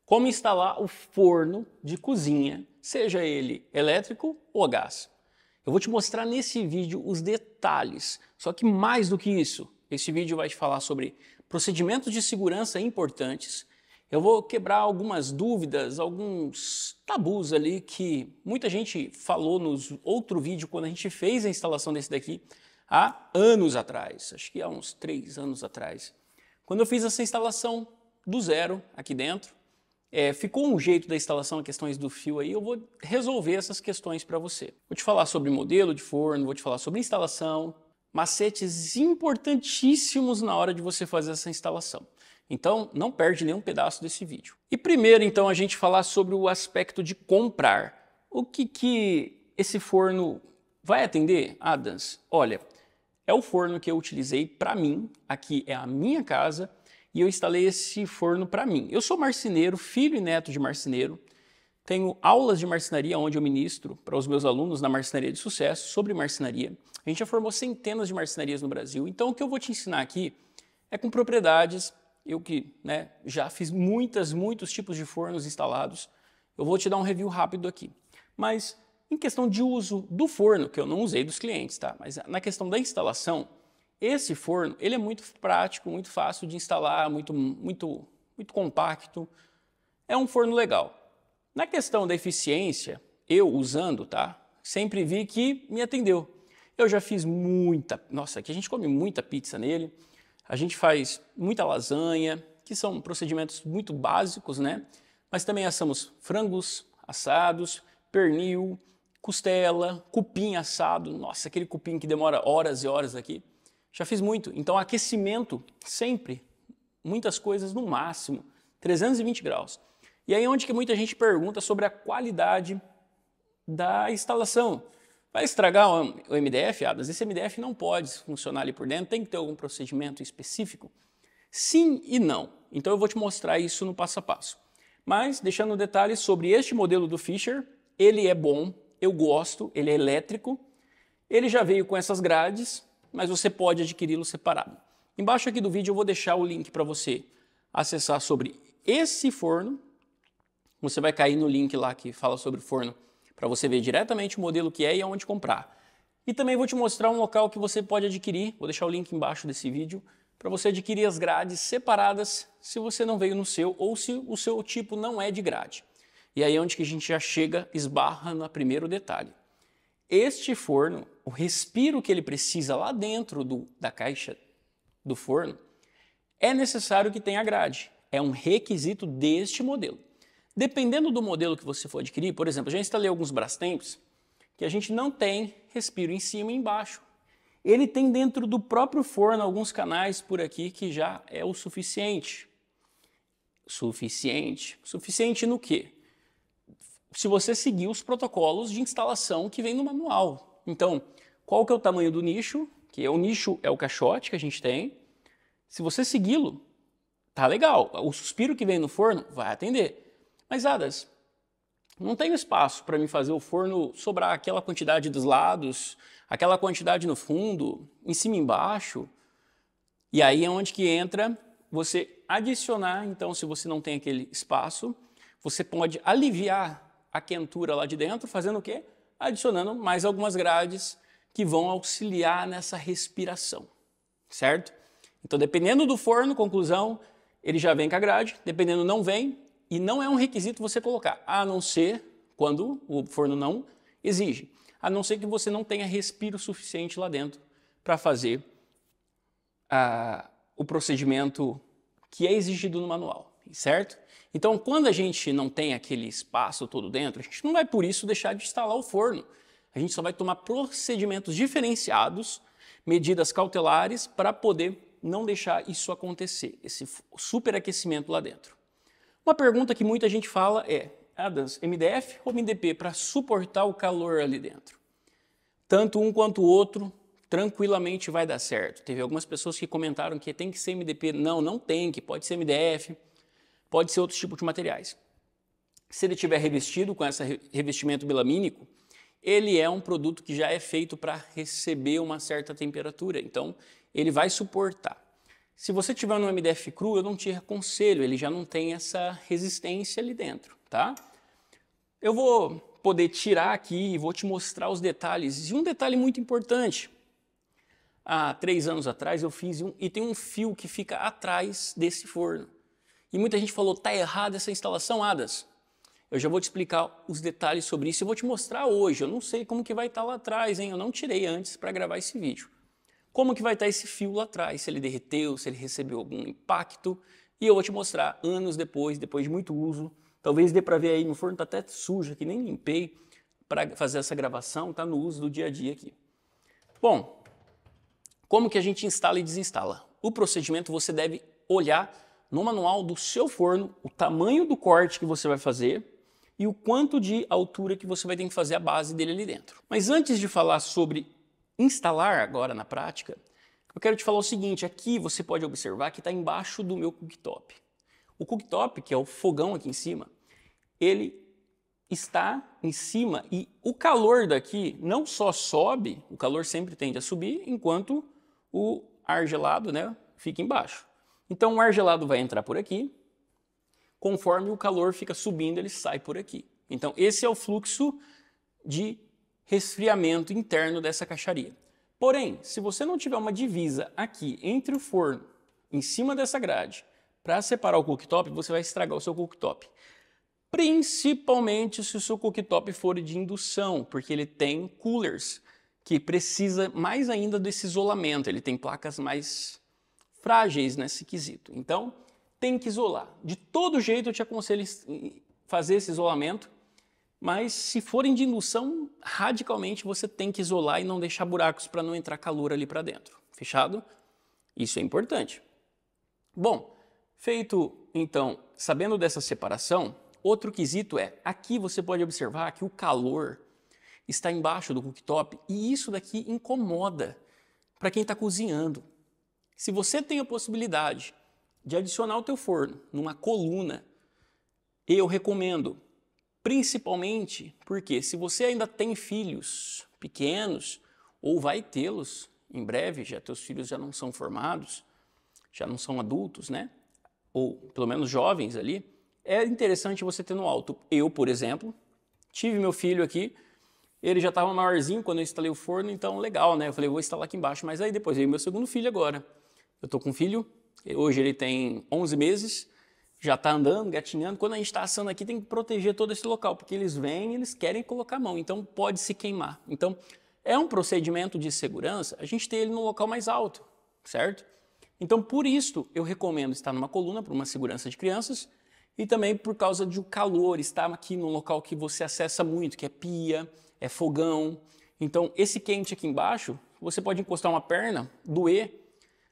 Como instalar o forno de cozinha, seja ele elétrico ou a gás. Eu vou te mostrar nesse vídeo os detalhes, só que mais do que isso, esse vídeo vai te falar sobre procedimentos de segurança importantes. Eu vou quebrar algumas dúvidas, alguns tabus ali que muita gente falou no outro vídeo quando a gente fez a instalação desse daqui há anos atrás, acho que há uns 3 anos atrás. Quando eu fiz essa instalação do zero aqui dentro, ficou um jeito da instalação, questões do fio aí, eu vou resolver essas questões para você. Vou te falar sobre modelo de forno, vou te falar sobre instalação, macetes importantíssimos na hora de você fazer essa instalação. Então, não perde nenhum pedaço desse vídeo. E primeiro, então, a gente falar sobre o aspecto de comprar. O que esse forno vai atender, Adams? Olha, é o forno que eu utilizei para mim, aqui é a minha casa, e eu instalei esse forno para mim. Eu sou marceneiro, filho e neto de marceneiro, tenho aulas de marcenaria onde eu ministro para os meus alunos na Marcenaria de Sucesso sobre marcenaria. A gente já formou centenas de marcenarias no Brasil, então o que eu vou te ensinar aqui é com propriedades. Eu que já fiz muitos tipos de fornos instalados, eu vou te dar um review rápido aqui. Mas em questão de uso do forno, que eu não usei dos clientes, tá? Mas na questão da instalação, esse forno ele é muito prático, muito fácil de instalar, muito compacto. É um forno legal. Na questão da eficiência, eu usando, tá? Sempre vi que me atendeu. Eu já fiz nossa, aqui a gente come muita pizza nele. A gente faz muita lasanha, que são procedimentos muito básicos, né? Mas também assamos frangos assados, pernil, costela, cupim assado. Nossa, aquele cupim que demora horas e horas aqui. Já fiz muito. Então, aquecimento sempre, muitas coisas no máximo, 320 graus. E aí onde que muita gente pergunta sobre a qualidade da instalação. Vai estragar o MDF, Adams? Esse MDF não pode funcionar ali por dentro, tem que ter algum procedimento específico? Sim e não. Então eu vou te mostrar isso no passo a passo. Mas, deixando detalhes sobre este modelo do Fischer, ele é bom, eu gosto, ele é elétrico, ele já veio com essas grades, mas você pode adquiri-lo separado. Embaixo aqui do vídeo eu vou deixar o link para você acessar sobre esse forno. Você vai cair no link lá que fala sobre o forno, para você ver diretamente o modelo que é e aonde comprar. E também vou te mostrar um local que você pode adquirir, vou deixar o link embaixo desse vídeo, para você adquirir as grades separadas se você não veio no seu ou se o seu tipo não é de grade. E aí é onde que a gente já chega, esbarra no primeiro detalhe. Este forno, o respiro que ele precisa lá dentro da caixa do forno, é necessário que tenha grade. É um requisito deste modelo. Dependendo do modelo que você for adquirir, por exemplo, eu já instalei alguns Brastems que a gente não tem respiro em cima e embaixo. Ele tem dentro do próprio forno alguns canais por aqui que já é o suficiente. Suficiente no quê? Se você seguir os protocolos de instalação que vem no manual. Então, qual que é o tamanho do nicho? Que o nicho é o caixote que a gente tem. Se você segui-lo, tá legal. O suspiro que vem no forno vai atender. Mas, Adams, não tenho espaço para me fazer o forno sobrar aquela quantidade dos lados, aquela quantidade no fundo, em cima e embaixo. E aí é onde que entra você adicionar, então, se você não tem aquele espaço, você pode aliviar a quentura lá de dentro, fazendo o quê? Adicionando mais algumas grades que vão auxiliar nessa respiração, certo? Então, dependendo do forno, conclusão, ele já vem com a grade, dependendo não vem, e não é um requisito você colocar, a não ser quando o forno não exige, a não ser que você não tenha respiro suficiente lá dentro para fazer o procedimento que é exigido no manual, certo? Então, quando a gente não tem aquele espaço todo dentro, a gente não vai por isso deixar de instalar o forno. A gente só vai tomar procedimentos diferenciados, medidas cautelares para poder não deixar isso acontecer, esse superaquecimento lá dentro. Uma pergunta que muita gente fala é, Adams, MDF ou MDP para suportar o calor ali dentro? Tanto um quanto o outro tranquilamente vai dar certo. Teve algumas pessoas que comentaram que tem que ser MDP. Não, não tem, que pode ser MDF, pode ser outros tipos de materiais. Se ele tiver revestido com esse revestimento melamínico, ele é um produto que já é feito para receber uma certa temperatura, então ele vai suportar. Se você tiver no MDF cru, eu não te aconselho, ele já não tem essa resistência ali dentro, tá? Eu vou poder tirar aqui e vou te mostrar os detalhes. E um detalhe muito importante, há 3 anos atrás eu fiz e tem um fio que fica atrás desse forno. E muita gente falou, tá errada essa instalação, Adas. Eu já vou te explicar os detalhes sobre isso e vou te mostrar hoje. Eu não sei como que vai estar lá atrás, hein? Eu não tirei antes para gravar esse vídeo. Como que vai estar esse fio lá atrás, se ele derreteu, se ele recebeu algum impacto. E eu vou te mostrar anos depois de muito uso. Talvez dê para ver aí, meu forno está até sujo aqui, nem limpei para fazer essa gravação, está no uso do dia a dia aqui. Bom, como que a gente instala e desinstala? O procedimento você deve olhar no manual do seu forno o tamanho do corte que você vai fazer e o quanto de altura que você vai ter que fazer a base dele ali dentro. Mas antes de falar sobre instalar agora na prática, eu quero te falar o seguinte, aqui você pode observar que está embaixo do meu cooktop. O cooktop, que é o fogão aqui em cima, ele está em cima e o calor daqui não só sobe, o calor sempre tende a subir, enquanto o ar gelado, né, fica embaixo. Então o ar gelado vai entrar por aqui, conforme o calor fica subindo, ele sai por aqui. Então esse é o fluxo de resfriamento interno dessa caixaria. Porém, se você não tiver uma divisa aqui entre o forno, em cima dessa grade, para separar o cooktop, você vai estragar o seu cooktop. Principalmente se o seu cooktop for de indução, porque ele tem coolers, que precisa mais ainda desse isolamento, ele tem placas mais frágeis nesse quesito. Então, tem que isolar. De todo jeito, eu te aconselho fazer esse isolamento, mas se forem de indução, radicalmente você tem que isolar e não deixar buracos para não entrar calor ali para dentro. Fechado? Isso é importante. Bom, feito então, sabendo dessa separação, outro quesito é, aqui você pode observar que o calor está embaixo do cooktop e isso daqui incomoda para quem está cozinhando. Se você tem a possibilidade de adicionar o teu forno numa coluna, eu recomendo, principalmente porque se você ainda tem filhos pequenos ou vai tê-los em breve, já teus filhos já não são formados, já não são adultos, né? Ou pelo menos jovens ali, é interessante você ter no alto. Eu, por exemplo, tive meu filho aqui, ele já estava maiorzinho quando eu instalei o forno, então legal, né? Eu falei, vou instalar aqui embaixo, mas aí depois veio meu segundo filho agora. Eu tô com um filho, hoje ele tem 11 meses, já está andando, gatinhando. Quando a gente está assando aqui, tem que proteger todo esse local, porque eles vêm e eles querem colocar a mão, então pode se queimar. Então, é um procedimento de segurança a gente ter ele no local mais alto, certo? Então, por isso, eu recomendo estar numa coluna para uma segurança de crianças e também por causa do calor, estar aqui num local que você acessa muito, que é pia, é fogão. Então, esse quente aqui embaixo, você pode encostar uma perna, doer,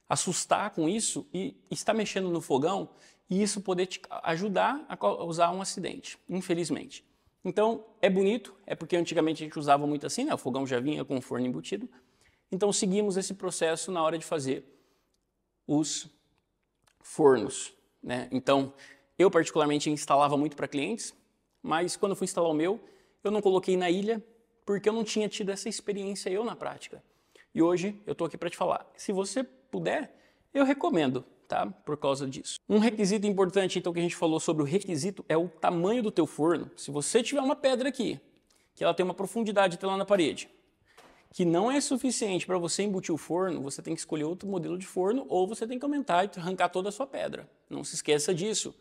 assustar com isso e estar mexendo no fogão e isso poder te ajudar a causar um acidente, infelizmente. Então, é bonito, é porque antigamente a gente usava muito assim, né? O fogão já vinha com o forno embutido. Então, seguimos esse processo na hora de fazer os fornos, né? Então, eu particularmente instalava muito para clientes, mas quando eu fui instalar o meu, eu não coloquei na ilha porque eu não tinha tido essa experiência eu na prática. E hoje eu estou aqui para te falar. Se você puder, eu recomendo, tá? Por causa disso. Um requisito importante, então, que a gente falou sobre o requisito é o tamanho do teu forno. Se você tiver uma pedra aqui, que ela tem uma profundidade até lá na parede, que não é suficiente para você embutir o forno, você tem que escolher outro modelo de forno ou você tem que aumentar e arrancar toda a sua pedra. Não se esqueça disso.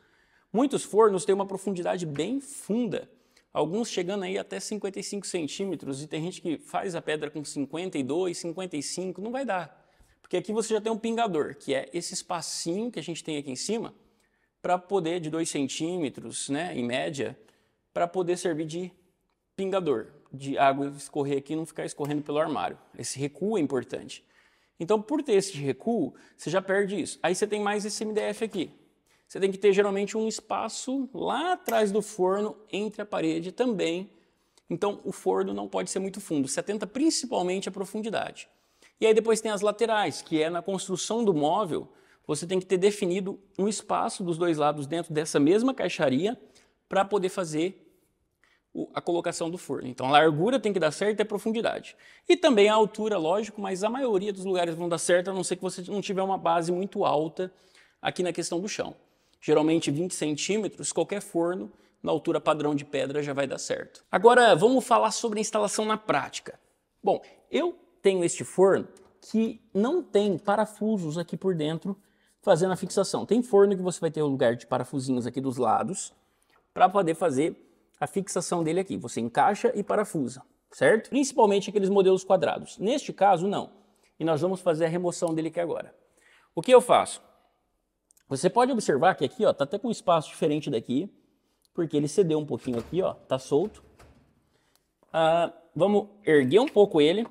Muitos fornos têm uma profundidade bem funda, alguns chegando aí até 55 centímetros e tem gente que faz a pedra com 52, 55, não vai dar. Porque aqui você já tem um pingador, que é esse espacinho que a gente tem aqui em cima, para poder, de 2 centímetros, né, em média, para poder servir de pingador, de água escorrer aqui e não ficar escorrendo pelo armário. Esse recuo é importante. Então, por ter esse recuo, você já perde isso. Aí você tem mais esse MDF aqui. Você tem que ter geralmente um espaço lá atrás do forno, entre a parede também. Então, o forno não pode ser muito fundo. Você atenta principalmente à profundidade. E aí depois tem as laterais, que é na construção do móvel, você tem que ter definido um espaço dos dois lados dentro dessa mesma caixaria para poder fazer a colocação do forno. Então a largura tem que dar certo e a profundidade. E também a altura, lógico, mas a maioria dos lugares vão dar certo, a não ser que você não tiver uma base muito alta aqui na questão do chão. Geralmente 20 centímetros, qualquer forno na altura padrão de pedra já vai dar certo. Agora vamos falar sobre a instalação na prática. Bom, eu tenho este forno que não tem parafusos aqui por dentro fazendo a fixação. Tem forno que você vai ter um lugar de parafusinhos aqui dos lados para poder fazer a fixação dele aqui. Você encaixa e parafusa, certo? Principalmente aqueles modelos quadrados. Neste caso, não. E nós vamos fazer a remoção dele aqui agora. O que eu faço? Você pode observar que aqui, ó, tá até com um espaço diferente daqui, porque ele cedeu um pouquinho aqui, ó, tá solto. Vamos erguer um pouco ele.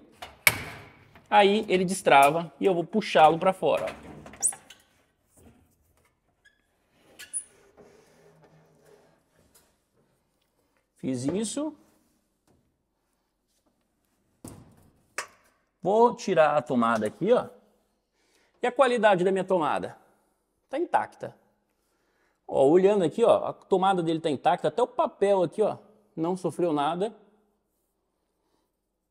Aí ele destrava e eu vou puxá-lo para fora, ó. Fiz isso. Vou tirar a tomada aqui, ó. E a qualidade da minha tomada? Tá intacta. Ó, olhando aqui, ó, a tomada dele tá intacta, até o papel aqui, ó, não sofreu nada.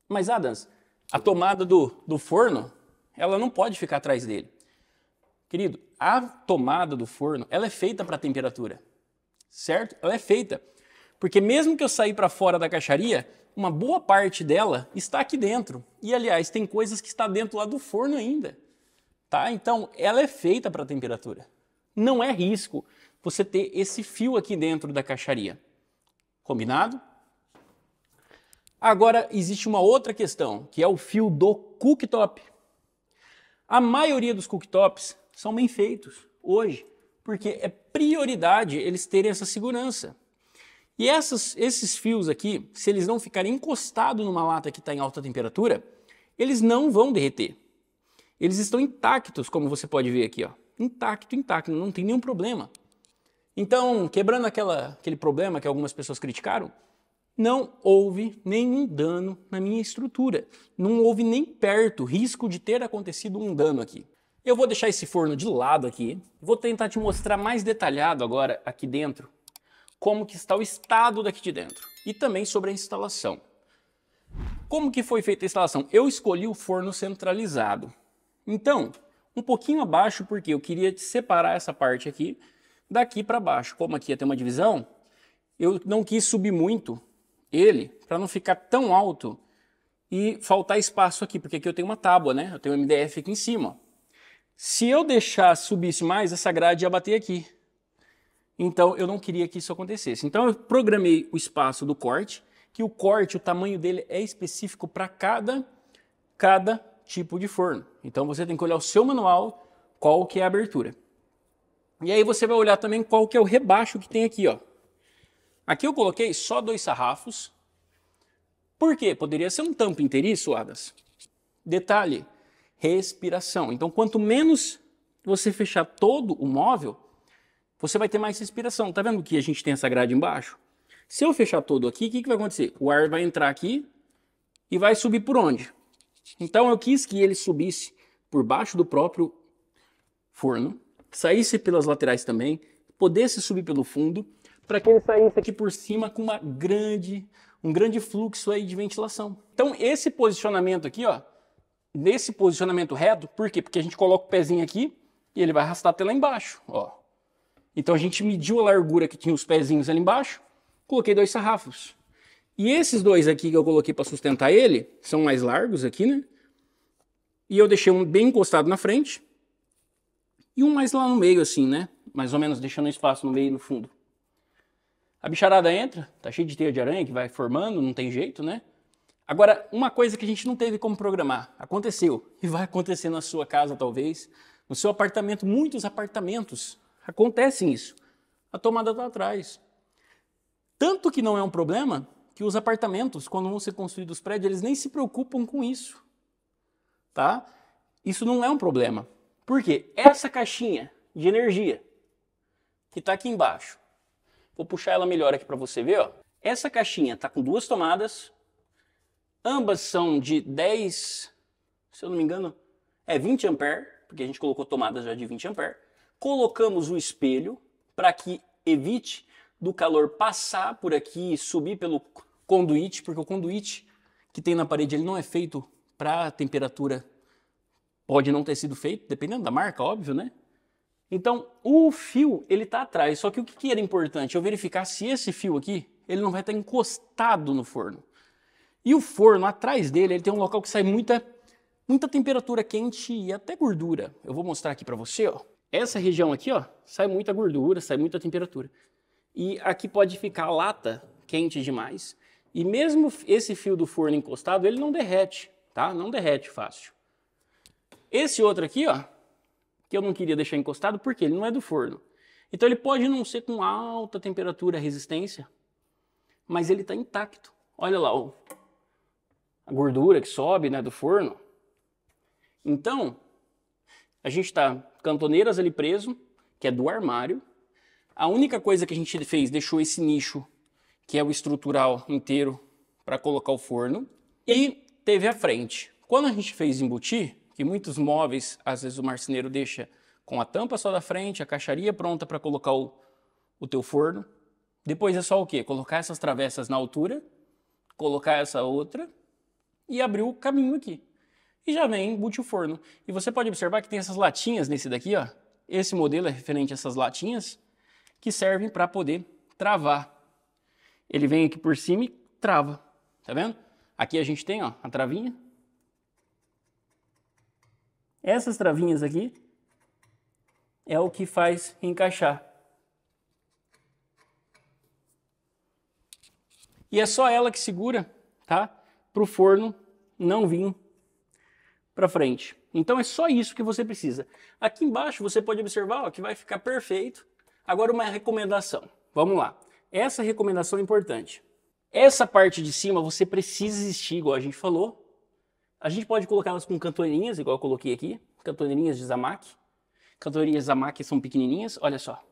Mas, Adams, a tomada do forno, ela não pode ficar atrás dele. Querido, a tomada do forno, ela é feita para temperatura, certo? Ela é feita. Porque mesmo que eu sair para fora da caixaria, uma boa parte dela está aqui dentro. E, aliás, tem coisas que está dentro lá do forno ainda. Tá? Então, ela é feita para temperatura. Não é risco você ter esse fio aqui dentro da caixaria. Combinado? Agora, existe uma outra questão, que é o fio do cooktop. A maioria dos cooktops são bem feitos hoje, porque é prioridade eles terem essa segurança. E esses fios aqui, se eles não ficarem encostados numa lata que está em alta temperatura, eles não vão derreter. Eles estão intactos, como você pode ver aqui, ó. Intacto, não tem nenhum problema. Então, quebrando aquele problema que algumas pessoas criticaram, não houve nenhum dano na minha estrutura. Não houve nem perto risco de ter acontecido um dano aqui. Eu vou deixar esse forno de lado aqui. Vou tentar te mostrar mais detalhado agora aqui dentro como que está o estado daqui de dentro e também sobre a instalação. Como que foi feita a instalação? Eu escolhi o forno centralizado. Então, um pouquinho abaixo, porque eu queria separar essa parte aqui daqui para baixo. Como aqui ia ter uma divisão, eu não quis subir muito ele para não ficar tão alto e faltar espaço aqui, porque aqui eu tenho uma tábua, né? Eu tenho um MDF aqui em cima. Se eu deixar subisse mais, essa grade ia bater aqui. Então, eu não queria que isso acontecesse. Então, eu programei o espaço do corte, que o corte, o tamanho dele é específico para cada tipo de forno. Então, você tem que olhar o seu manual, qual que é a abertura. E aí, você vai olhar também qual que é o rebaixo que tem aqui, ó. Aqui eu coloquei só 2 sarrafos. Por quê? Poderia ser um tampo inteiriço, Adas. Detalhe, respiração. Então, quanto menos você fechar todo o móvel, você vai ter mais respiração. Tá vendo que a gente tem essa grade embaixo? Se eu fechar todo aqui, o que vai acontecer? O ar vai entrar aqui e vai subir por onde? Então eu quis que ele subisse por baixo do próprio forno, saísse pelas laterais também, pudesse subir pelo fundo, para que ele saísse aqui por cima com um grande fluxo aí de ventilação. Então esse posicionamento aqui, ó, nesse posicionamento reto, por quê? Porque a gente coloca o pezinho aqui e ele vai arrastar até lá embaixo, ó. Então a gente mediu a largura que tinha os pezinhos ali embaixo, coloquei 2 sarrafos. E esses 2 aqui que eu coloquei para sustentar ele, são mais largos aqui, né? E eu deixei um bem encostado na frente e um mais lá no meio assim, né? Mais ou menos deixando espaço no meio e no fundo. A bicharada entra, tá cheio de teia de aranha que vai formando, não tem jeito, né? Agora, uma coisa que a gente não teve como programar, aconteceu e vai acontecer na sua casa talvez, no seu apartamento, muitos apartamentos. Acontece isso. A tomada está atrás. Tanto que não é um problema que os apartamentos, quando vão ser construídos os prédios, eles nem se preocupam com isso. Tá? Isso não é um problema. Por quê? Essa caixinha de energia que está aqui embaixo, vou puxar ela melhor aqui para você ver. Ó. Essa caixinha está com 2 tomadas, ambas são de 10, se eu não me engano, 20 ampere, porque a gente colocou tomadas já de 20 ampere. Colocamos o espelho para que evite do calor passar por aqui e subir pelo conduíte, porque o conduíte que tem na parede ele não é feito para temperatura, pode não ter sido feito, dependendo da marca, óbvio, né? Então, o fio, ele tá atrás, só que o que era importante? Eu verificar se esse fio aqui, ele não vai estar encostado no forno. E o forno, atrás dele, ele tem um local que sai muita temperatura quente e até gordura. Eu vou mostrar aqui para você, ó. Essa região aqui, ó, sai muita gordura, sai muita temperatura. E aqui pode ficar a lata quente demais. E mesmo esse fio do forno encostado, ele não derrete, tá? Não derrete fácil. Esse outro aqui, ó, que eu não queria deixar encostado porque ele não é do forno. Então ele pode não ser com alta temperatura, resistência, mas ele está intacto. Olha lá, ó, a gordura que sobe, né, do forno. Então, a gente está cantoneiras ali preso, que é do armário. A única coisa que a gente fez, deixou esse nicho, que é o estrutural inteiro, para colocar o forno. E teve a frente. Quando a gente fez embutir, que muitos móveis, às vezes o marceneiro deixa com a tampa só da frente, a caixaria pronta para colocar o teu forno. Depois é só o quê? Colocar essas travessas na altura, colocar essa outra e abrir o caminho aqui. E já vem embute o forno. E você pode observar que tem essas latinhas nesse daqui, ó. Esse modelo é referente a essas latinhas que servem para poder travar. Ele vem aqui por cima e trava, tá vendo? Aqui a gente tem, ó, a travinha. Essas travinhas aqui é o que faz encaixar. E é só ela que segura, tá? Para o forno não vir para frente. Então é só isso que você precisa. Aqui embaixo você pode observar, ó, que vai ficar perfeito. Agora uma recomendação. Vamos lá. Essa recomendação é importante. Essa parte de cima você precisa existir, igual a gente falou. A gente pode colocar elas com cantoneirinhas, igual eu coloquei aqui. Cantoneirinhas de Zamac. Cantoneirinhas de Zamac são pequenininhas, olha só.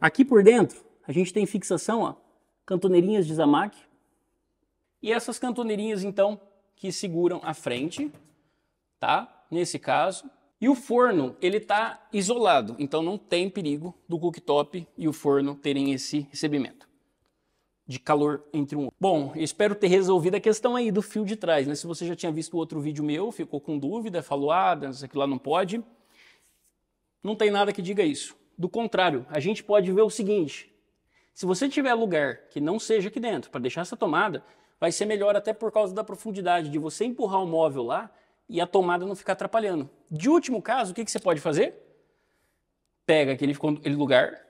Aqui por dentro, a gente tem fixação, ó, cantoneirinhas de Zamac. E essas cantoneirinhas, então, que seguram a frente, tá? Nesse caso. E o forno, ele tá isolado, então não tem perigo do cooktop e o forno terem esse recebimento de calor entre um outro. Bom, eu espero ter resolvido a questão aí do fio de trás, né? Se você já tinha visto o outro vídeo meu, ficou com dúvida, falou, isso aqui lá não pode. Não tem nada que diga isso. Do contrário, a gente pode ver o seguinte, se você tiver lugar que não seja aqui dentro, para deixar essa tomada, vai ser melhor até por causa da profundidade, de você empurrar o móvel lá e a tomada não ficar atrapalhando. De último caso, o que você pode fazer? Pega aquele lugar,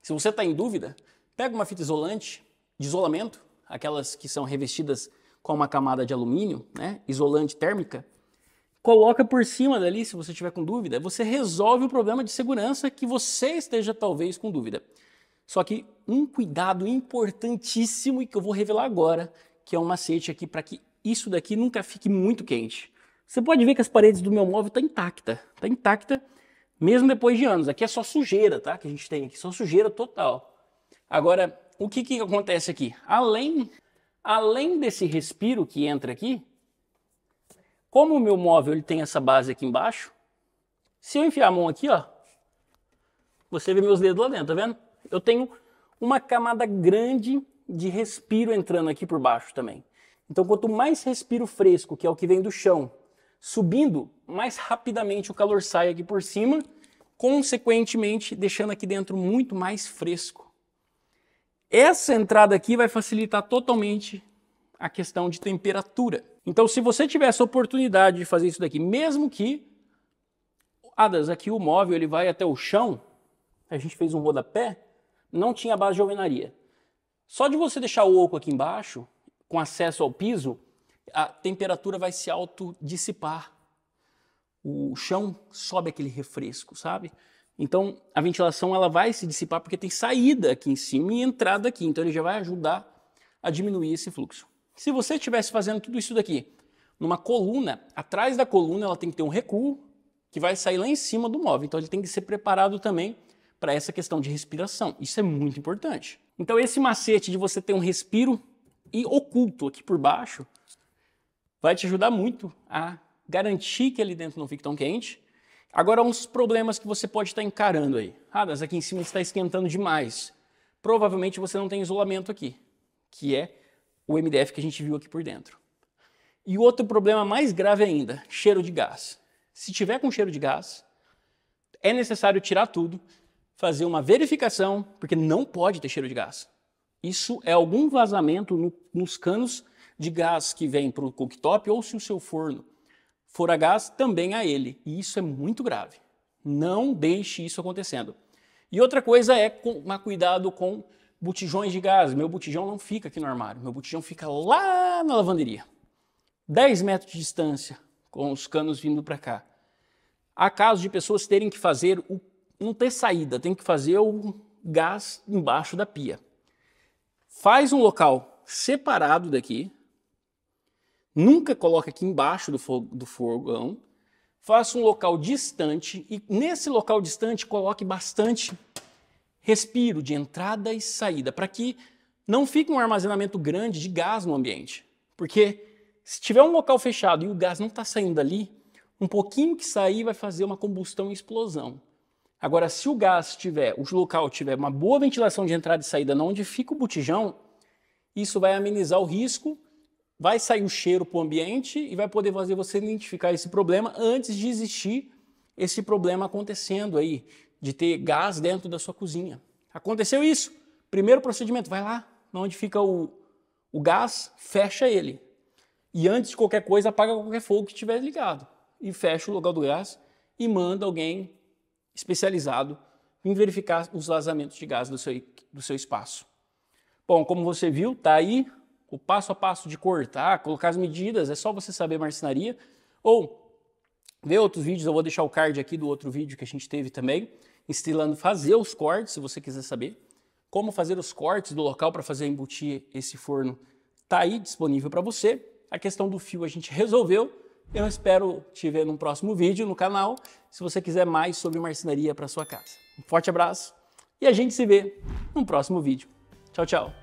se você está em dúvida, pega uma fita isolante, de isolamento, aquelas que são revestidas com uma camada de alumínio, né, isolante térmica, coloca por cima dali, se você tiver com dúvida, você resolve o problema de segurança que você esteja talvez com dúvida. Só que um cuidado importantíssimo e que eu vou revelar agora, que é um macete aqui para que isso daqui nunca fique muito quente. Você pode ver que as paredes do meu móvel estão intactas, tá intacta mesmo depois de anos. Aqui é só sujeira, tá? Que a gente tem aqui, só sujeira total. Agora, o que acontece aqui? Além desse respiro que entra aqui, como o meu móvel ele tem essa base aqui embaixo, se eu enfiar a mão aqui, ó, você vê meus dedos lá dentro, tá vendo? Eu tenho uma camada grande de respiro entrando aqui por baixo também. Então, quanto mais respiro fresco, que é o que vem do chão, subindo, mais rapidamente o calor sai aqui por cima, consequentemente deixando aqui dentro muito mais fresco. Essa entrada aqui vai facilitar totalmente a questão de temperatura. Então, se você tiver essa oportunidade de fazer isso daqui, mesmo que, aqui o móvel ele vai até o chão, a gente fez um rodapé, não tinha base de alvenaria. Só de você deixar o oco aqui embaixo, com acesso ao piso, a temperatura vai se autodissipar. O chão sobe aquele refresco, sabe? Então, a ventilação ela vai se dissipar porque tem saída aqui em cima e entrada aqui. Então, ele já vai ajudar a diminuir esse fluxo. Se você estivesse fazendo tudo isso daqui numa coluna, atrás da coluna ela tem que ter um recuo que vai sair lá em cima do móvel. Então, ele tem que ser preparado também para essa questão de respiração. Isso é muito importante. Então, esse macete de você ter um respiro e oculto aqui por baixo vai te ajudar muito a garantir que ali dentro não fique tão quente Agora, uns problemas que você pode estar encarando aí. Das aqui em cima está esquentando demais. Provavelmente você não tem isolamento aqui, que é o MDF que a gente viu aqui por dentro. E outro problema mais grave ainda, cheiro de gás. Se tiver com cheiro de gás, é necessário tirar tudo, fazer uma verificação, porque não pode ter cheiro de gás. Isso é algum vazamento nos canos de gás que vem para o cooktop, ou se o seu forno for a gás, também a ele. E isso é muito grave. Não deixe isso acontecendo. E outra coisa é tomar cuidado com botijões de gás. Meu botijão não fica aqui no armário, meu botijão fica lá na lavanderia. 10 metros de distância, com os canos vindo para cá. Há casos de pessoas terem que fazer, não ter saída, tem que fazer o gás embaixo da pia. Faz um local separado daqui, nunca coloca aqui embaixo do fogão, faça um local distante e nesse local distante coloque bastante respiro de entrada e saída, para que não fique um armazenamento grande de gás no ambiente. Porque se tiver um local fechado e o gás não está saindo dali, um pouquinho que sair vai fazer uma combustão e explosão. Agora, se o local tiver uma boa ventilação de entrada e saída onde fica o botijão, isso vai amenizar o risco, vai sair o cheiro para o ambiente e vai poder fazer você identificar esse problema antes de existir esse problema acontecendo aí, de ter gás dentro da sua cozinha. Aconteceu isso. Primeiro procedimento, vai lá, onde fica o gás, fecha ele. E antes de qualquer coisa, apaga qualquer fogo que estiver ligado. E fecha o local do gás e manda alguém especializado em verificar os vazamentos de gás do seu espaço. Bom, como você viu, tá aí o passo a passo de cortar, colocar as medidas, é só você saber marcenaria. Ou ver outros vídeos, eu vou deixar o card aqui do outro vídeo que a gente teve também, ensinando fazer os cortes, se você quiser saber. Como fazer os cortes do local para fazer embutir esse forno, tá aí disponível para você. A questão do fio a gente resolveu. Eu espero te ver num próximo vídeo no canal, se você quiser mais sobre marcenaria para sua casa. Um forte abraço e a gente se vê no próximo vídeo. Tchau, tchau!